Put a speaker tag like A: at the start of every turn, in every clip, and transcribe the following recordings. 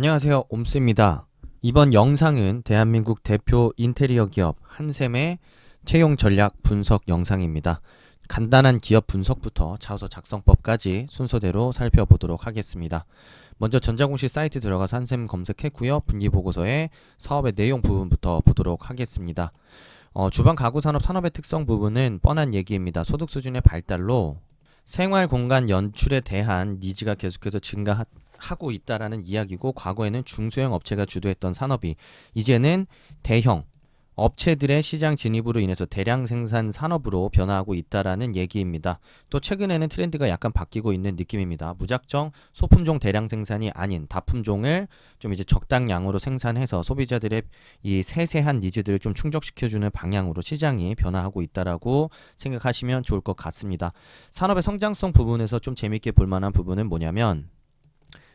A: 안녕하세요, 옴스입니다. 이번 영상은 대한민국 대표 인테리어 기업 한샘의 채용 전략 분석 영상입니다. 간단한 기업 분석부터 자소 작성법까지 순서대로 살펴보도록 하겠습니다. 먼저 전자공시 사이트 들어가서 한샘 검색했고요. 분기보고서의 사업의 내용 부분부터 보도록 하겠습니다. 주방 가구 산업 산업의 특성 부분은 뻔한 얘기입니다. 소득 수준의 발달로 생활 공간 연출에 대한 니즈가 계속해서 증가하고 있다라는 이야기고, 과거에는 중소형 업체가 주도했던 산업이 이제는 대형 업체들의 시장 진입으로 인해서 대량 생산 산업으로 변화하고 있다라는 얘기입니다. 또 최근에는 트렌드가 약간 바뀌고 있는 느낌입니다. 무작정 소품종 대량 생산이 아닌 다품종을 좀 이제 적당량으로 생산해서 소비자들의 이 세세한 니즈들을 좀 충족시켜주는 방향으로 시장이 변화하고 있다라고 생각하시면 좋을 것 같습니다. 산업의 성장성 부분에서 좀 재밌게 볼 만한 부분은 뭐냐면,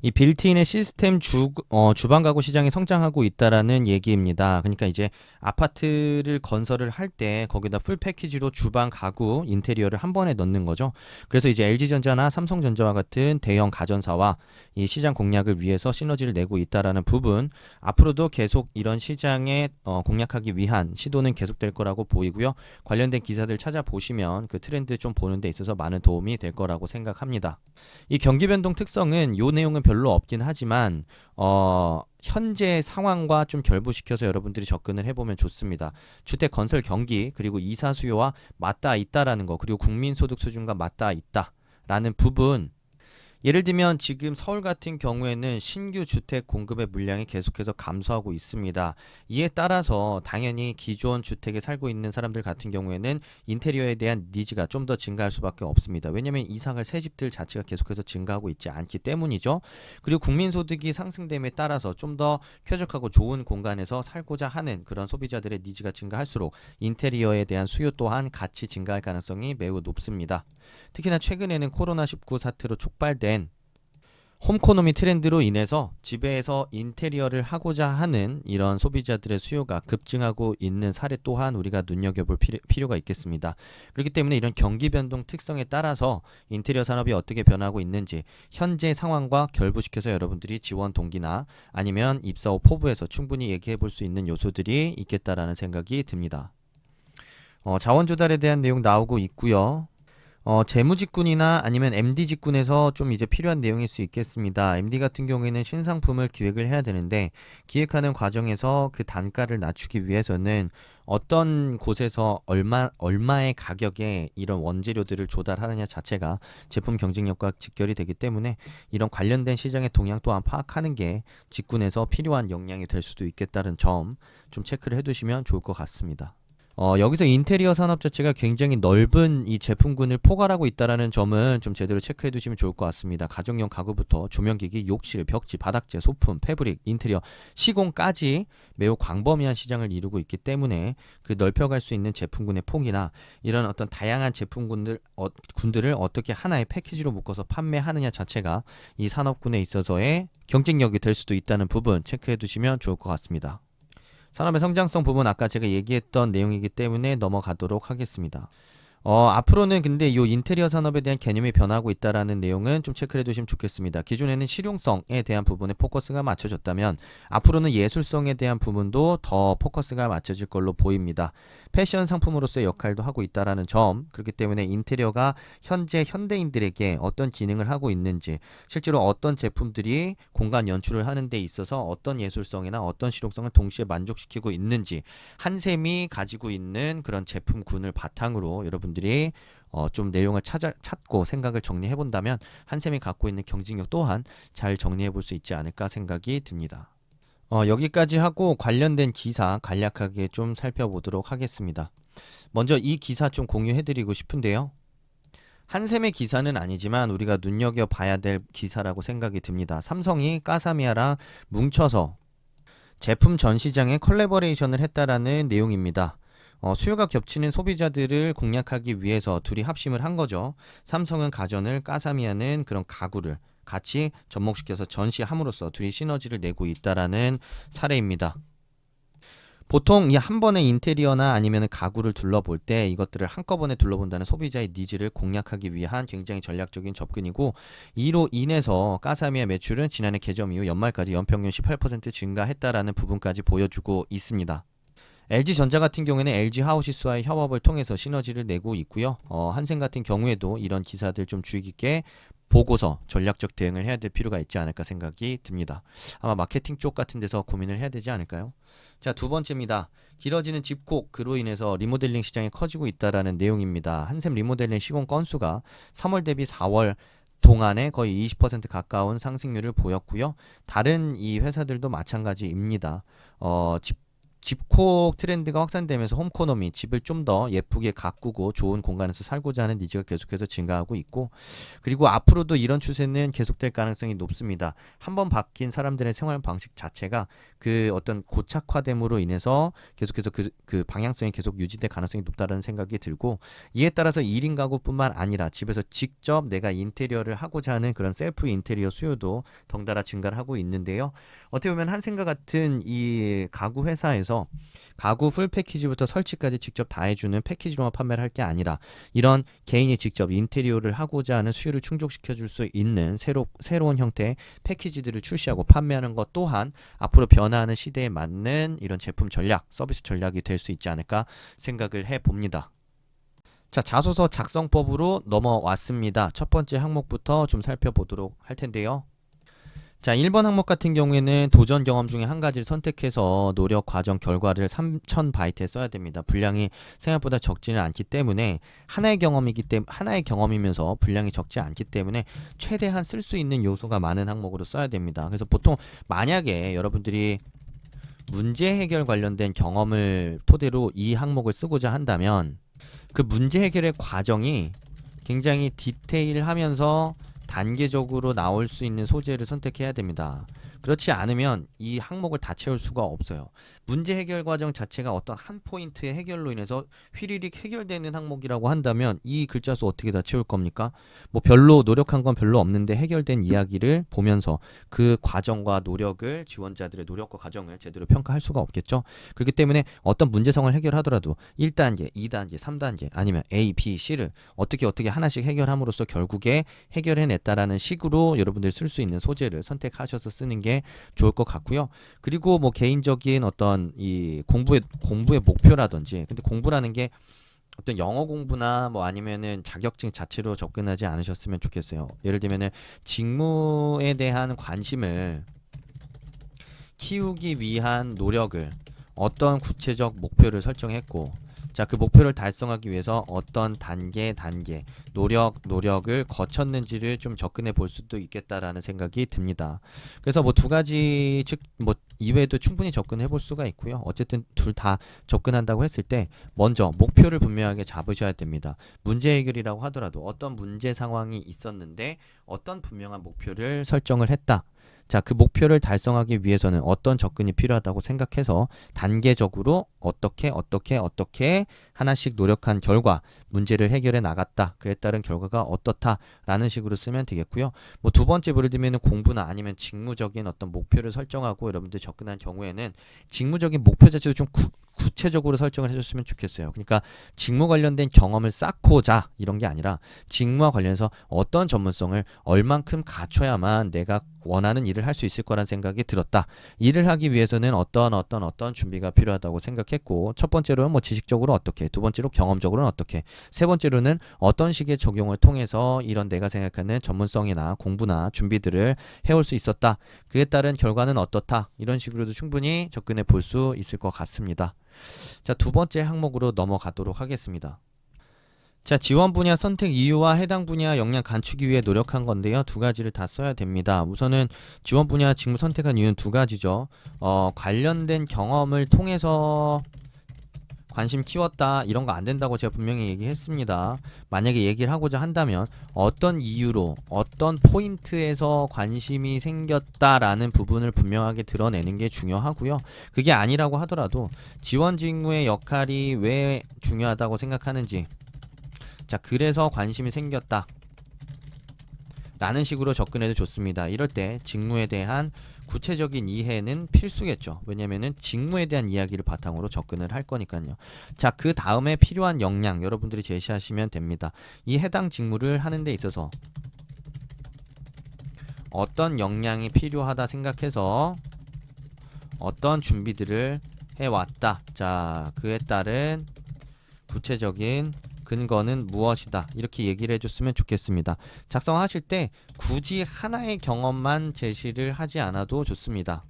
A: 이 빌트인의 시스템 주방 가구 시장이 성장하고 있다라는 얘기입니다. 그러니까 이제 아파트를 건설을 할 때 거기다 풀 패키지로 주방 가구 인테리어를 한 번에 넣는 거죠. 그래서 이제 LG전자나 삼성전자와 같은 대형 가전사와 이 시장 공략을 위해서 시너지를 내고 있다라는 부분, 앞으로도 계속 이런 시장에 공략하기 위한 시도는 계속될 거라고 보이고요. 관련된 기사들 찾아보시면 그 트렌드 좀 보는 데 있어서 많은 도움이 될 거라고 생각합니다. 이 경기 변동 특성은 요 내용은 별로 없긴 하지만 현재 상황과 좀 결부시켜서 여러분들이 접근을 해보면 좋습니다. 주택 건설 경기, 그리고 이사 수요와 맞닿아 있다라는 거, 그리고 국민소득 수준과 맞닿아 있다라는 부분. 예를 들면 지금 서울 같은 경우에는 신규 주택 공급의 물량이 계속해서 감소하고 있습니다. 이에 따라서 당연히 기존 주택에 살고 있는 사람들 같은 경우에는 인테리어에 대한 니즈가 좀 더 증가할 수밖에 없습니다. 왜냐하면 이사갈 새 집들 자체가 계속해서 증가하고 있지 않기 때문이죠. 그리고 국민소득이 상승됨에 따라서 좀 더 쾌적하고 좋은 공간에서 살고자 하는 그런 소비자들의 니즈가 증가할수록 인테리어에 대한 수요 또한 같이 증가할 가능성이 매우 높습니다. 특히나 최근에는 코로나19 사태로 촉발된 홈코노미 트렌드로 인해서 집에서 인테리어를 하고자 하는 이런 소비자들의 수요가 급증하고 있는 사례 또한 우리가 눈여겨볼 필요가 있겠습니다. 그렇기 때문에 이런 경기 변동 특성에 따라서 인테리어 산업이 어떻게 변하고 있는지 현재 상황과 결부시켜서 여러분들이 지원 동기나 아니면 입사 후 포부에서 충분히 얘기해 볼 수 있는 요소들이 있겠다라는 생각이 듭니다. 자원 조달에 대한 내용 나오고 있고요. 재무직군이나 아니면 MD직군에서 좀 이제 필요한 내용일 수 있겠습니다. MD 같은 경우에는 신상품을 기획을 해야 되는데, 기획하는 과정에서 그 단가를 낮추기 위해서는 어떤 곳에서 얼마의 가격에 이런 원재료들을 조달하느냐 자체가 제품 경쟁력과 직결이 되기 때문에 이런 관련된 시장의 동향 또한 파악하는 게 직군에서 필요한 역량이 될 수도 있겠다는 점 좀 체크를 해두시면 좋을 것 같습니다. 여기서 인테리어 산업 자체가 굉장히 넓은 이 제품군을 포괄하고 있다는 점은 좀 제대로 체크해 두시면 좋을 것 같습니다. 가정용 가구부터 조명기기, 욕실, 벽지, 바닥재, 소품, 패브릭, 인테리어, 시공까지 매우 광범위한 시장을 이루고 있기 때문에 그 넓혀갈 수 있는 제품군의 폭이나 이런 어떤 다양한 제품군들을 어떻게 하나의 패키지로 묶어서 판매하느냐 자체가 이 산업군에 있어서의 경쟁력이 될 수도 있다는 부분 체크해 두시면 좋을 것 같습니다. 산업의 성장성 부분 아까 제가 얘기했던 내용이기 때문에 넘어가도록 하겠습니다. 앞으로는 근데 이 인테리어 산업에 대한 개념이 변하고 있다라는 내용은 좀 체크를 해두시면 좋겠습니다. 기존에는 실용성에 대한 부분에 포커스가 맞춰졌다면 앞으로는 예술성에 대한 부분도 더 포커스가 맞춰질 걸로 보입니다. 패션 상품으로서의 역할도 하고 있다라는 점, 그렇기 때문에 인테리어가 현재 현대인들에게 어떤 기능을 하고 있는지, 실제로 어떤 제품들이 공간 연출을 하는 데 있어서 어떤 예술성이나 어떤 실용성을 동시에 만족시키고 있는지, 한샘이 가지고 있는 그런 제품군을 바탕으로 여러분들이 좀 내용을 찾고 생각을 정리해 본다면 한샘이 갖고 있는 경쟁력 또한 잘 정리해 볼 수 있지 않을까 생각이 듭니다. 여기까지 하고 관련된 기사 간략하게 좀 살펴보도록 하겠습니다. 먼저 이 기사 좀 공유해 드리고 싶은데요. 한샘의 기사는 아니지만 우리가 눈여겨봐야 될 기사라고 생각이 듭니다. 삼성이 까사미아랑 뭉쳐서 제품 전 시장에 컬래버레이션을 했다라는 내용입니다. 수요가 겹치는 소비자들을 공략하기 위해서 둘이 합심을 한 거죠. 삼성은 가전을, 까사미아는 그런 가구를 같이 접목시켜서 전시함으로써 둘이 시너지를 내고 있다라는 사례입니다. 보통 이 한 번에 인테리어나 아니면 가구를 둘러볼 때 이것들을 한꺼번에 둘러본다는 소비자의 니즈를 공략하기 위한 굉장히 전략적인 접근이고, 이로 인해서 까사미의 매출은 지난해 개점 이후 연말까지 연평균 18% 증가했다라는 부분까지 보여주고 있습니다. LG전자 같은 경우에는 LG 하우시스와의 협업을 통해서 시너지를 내고 있고요. 한생 같은 경우에도 이런 기사들 좀 주의 깊게 보고서 전략적 대응을 해야 될 필요가 있지 않을까 생각이 듭니다. 아마 마케팅 쪽 같은 데서 고민을 해야 되지 않을까요? 자, 두 번째입니다. 길어지는 집콕, 그로 인해서 리모델링 시장이 커지고 있다라는 내용입니다. 한샘 리모델링 시공 건수가 3월 대비 4월 동안에 거의 20% 가까운 상승률을 보였고요. 다른 이 회사들도 마찬가지입니다. 집콕 트렌드가 확산되면서 홈코노미, 집을 좀 더 예쁘게 가꾸고 좋은 공간에서 살고자 하는 니즈가 계속해서 증가하고 있고, 그리고 앞으로도 이런 추세는 계속될 가능성이 높습니다. 한번 바뀐 사람들의 생활 방식 자체가 그 어떤 고착화됨으로 인해서 계속해서 그 방향성이 계속 유지될 가능성이 높다는 생각이 들고, 이에 따라서 1인 가구뿐만 아니라 집에서 직접 내가 인테리어를 하고자 하는 그런 셀프 인테리어 수요도 덩달아 증가를 하고 있는데요. 어떻게 보면 한생과 같은 이 가구 회사에서 가구 풀 패키지부터 설치까지 직접 다 해주는 패키지로만 판매를 할 게 아니라 이런 개인이 직접 인테리어를 하고자 하는 수요를 충족시켜 줄 수 있는 새로운 형태의 패키지들을 출시하고 판매하는 것 또한 앞으로 변화하는 시대에 맞는 이런 제품 전략, 서비스 전략이 될 수 있지 않을까 생각을 해봅니다. 자, 자소서 작성법으로 넘어왔습니다. 첫 번째 항목부터 좀 살펴보도록 할 텐데요. 자, 1번 항목 같은 경우에는 도전 경험 중에 한 가지를 선택해서 노력 과정 결과를 3000바이트에 써야 됩니다. 분량이 생각보다 적지는 않기 때문에 하나의 경험이면서 분량이 적지 않기 때문에 최대한 쓸 수 있는 요소가 많은 항목으로 써야 됩니다. 그래서 보통 만약에 여러분들이 문제 해결 관련된 경험을 토대로 이 항목을 쓰고자 한다면 그 문제 해결의 과정이 굉장히 디테일하면서 단계적으로 나올 수 있는 소재를 선택해야 됩니다. 그렇지 않으면 이 항목을 다 채울 수가 없어요. 문제 해결 과정 자체가 어떤 한 포인트의 해결로 인해서 휘리릭 해결되는 항목이라고 한다면 이 글자 수 어떻게 다 채울 겁니까? 뭐 별로 노력한 건 별로 없는데 해결된 이야기를 보면서 그 과정과 노력을, 지원자들의 노력과 과정을 제대로 평가할 수가 없겠죠. 그렇기 때문에 어떤 문제성을 해결하더라도 1단계, 2단계, 3단계 아니면 A, B, C를 어떻게 하나씩 해결함으로써 결국에 해결해냈다라는 식으로 여러분들이 쓸 수 있는 소재를 선택하셔서 쓰는 게 좋을 것 같고요. 그리고 뭐 개인적인 어떤 이 공부의 목표라든지, 근데 공부라는 게 어떤 영어 공부나 뭐 아니면은 자격증 자체로 접근하지 않으셨으면 좋겠어요. 예를 들면은 직무에 대한 관심을 키우기 위한 노력을, 어떤 구체적 목표를 설정했고, 자, 그 목표를 달성하기 위해서 어떤 단계 노력을 거쳤는지를 좀 접근해 볼 수도 있겠다라는 생각이 듭니다. 그래서 뭐 두 가지 뭐 이외에도 충분히 접근해 볼 수가 있고요. 어쨌든 둘 다 접근한다고 했을 때 먼저 목표를 분명하게 잡으셔야 됩니다. 문제 해결이라고 하더라도 어떤 문제 상황이 있었는데 어떤 분명한 목표를 설정을 했다. 자, 그 목표를 달성하기 위해서는 어떤 접근이 필요하다고 생각해서 단계적으로 어떻게 하나씩 노력한 결과 문제를 해결해 나갔다. 그에 따른 결과가 어떻다라는 식으로 쓰면 되겠고요. 뭐 두 번째 예를 들면 공부나 아니면 직무적인 어떤 목표를 설정하고 여러분들 접근한 경우에는 직무적인 목표 자체도 좀 구체적으로 설정을 해줬으면 좋겠어요. 그러니까 직무 관련된 경험을 쌓고자 이런 게 아니라 직무와 관련해서 어떤 전문성을 얼만큼 갖춰야만 내가 원하는 일을 할 수 있을 거란 생각이 들었다. 일을 하기 위해서는 어떤 준비가 필요하다고 생각했고, 첫 번째로는 뭐 지식적으로 어떻게, 두 번째로 경험적으로는 어떻게, 세 번째로는 어떤 식의 적용을 통해서 이런 내가 생각하는 전문성이나 공부나 준비들을 해올 수 있었다. 그에 따른 결과는 어떻다. 이런 식으로도 충분히 접근해 볼 수 있을 것 같습니다. 자, 두 번째 항목으로 넘어가도록 하겠습니다. 자, 지원 분야 선택 이유와 해당 분야 역량 갖추기 위해 노력한 건데요. 두 가지를 다 써야 됩니다. 우선은 지원 분야 직무 선택한 이유는 두 가지죠. 관련된 경험을 통해서 관심 키웠다, 이런 거 안 된다고 제가 분명히 얘기했습니다. 만약에 얘기를 하고자 한다면 어떤 이유로 어떤 포인트에서 관심이 생겼다라는 부분을 분명하게 드러내는 게 중요하고요. 그게 아니라고 하더라도 지원 직무의 역할이 왜 중요하다고 생각하는지, 자, 그래서 관심이 생겼다 라는 식으로 접근해도 좋습니다. 이럴 때 직무에 대한 구체적인 이해는 필수겠죠. 왜냐면은 직무에 대한 이야기를 바탕으로 접근을 할 거니까요. 자, 그 다음에 필요한 역량 여러분들이 제시하시면 됩니다. 이 해당 직무를 하는 데 있어서 어떤 역량이 필요하다 생각해서 어떤 준비들을 해왔다. 자, 그에 따른 구체적인 근거는 무엇이다. 이렇게 얘기를 해줬으면 좋겠습니다. 작성하실 때 굳이 하나의 경험만 제시를 하지 않아도 좋습니다.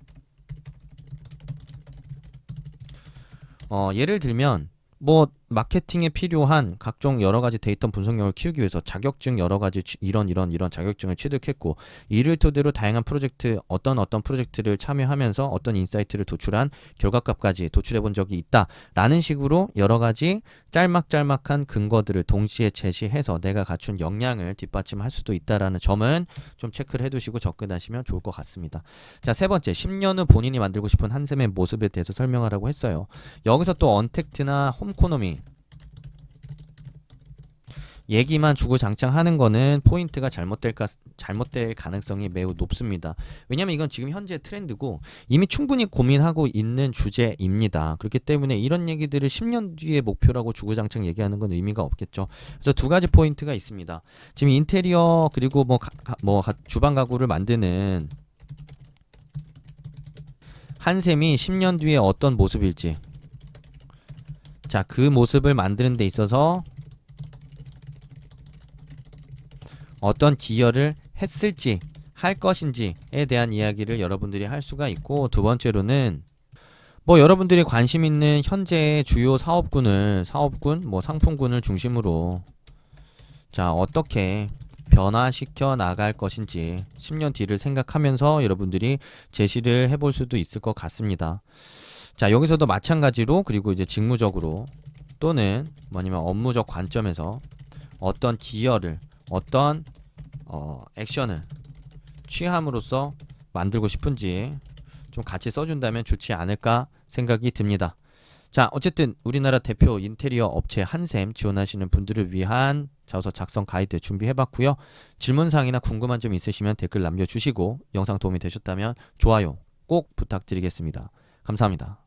A: 예를 들면 뭐 마케팅에 필요한 각종 여러가지 데이터 분석력을 키우기 위해서 자격증 여러가지 이런 자격증을 취득했고, 이를 토대로 다양한 프로젝트 어떤 프로젝트를 참여하면서 어떤 인사이트를 도출한 결과값까지 도출해 본 적이 있다 라는 식으로 여러가지 짤막짤막한 근거들을 동시에 제시해서 내가 갖춘 역량을 뒷받침할 수도 있다라는 점은 좀 체크를 해두시고 접근하시면 좋을 것 같습니다. 자, 세 번째, 10년 후 본인이 만들고 싶은 한샘의 모습에 대해서 설명하라고 했어요. 여기서 또 언택트나 홈코노미 얘기만 주구장창 하는 거는 포인트가 잘못될 가능성이 매우 높습니다. 왜냐면 이건 지금 현재 트렌드고 이미 충분히 고민하고 있는 주제입니다. 그렇기 때문에 이런 얘기들을 10년 뒤의 목표라고 주구장창 얘기하는 건 의미가 없겠죠. 그래서 두 가지 포인트가 있습니다. 지금 인테리어 그리고 주방 가구를 만드는 한샘이 10년 뒤에 어떤 모습일지, 자, 그 모습을 만드는 데 있어서 어떤 기여를 했을지 할 것인지에 대한 이야기를 여러분들이 할 수가 있고, 두 번째로는 여러분들이 관심 있는 현재의 주요 사업군, 상품군을 중심으로 자, 어떻게 변화시켜 나갈 것인지 10년 뒤를 생각하면서 여러분들이 제시를 해볼 수도 있을 것 같습니다. 자, 여기서도 마찬가지로, 그리고 이제 직무적으로 또는 업무적 관점에서 어떤 기여를, 어떤 액션을 취함으로써 만들고 싶은지 좀 같이 써준다면 좋지 않을까 생각이 듭니다. 자, 어쨌든 우리나라 대표 인테리어 업체 한샘 지원하시는 분들을 위한 자소서 작성 가이드 준비해봤고요. 질문사항이나 궁금한 점 있으시면 댓글 남겨주시고, 영상 도움이 되셨다면 좋아요 꼭 부탁드리겠습니다. 감사합니다.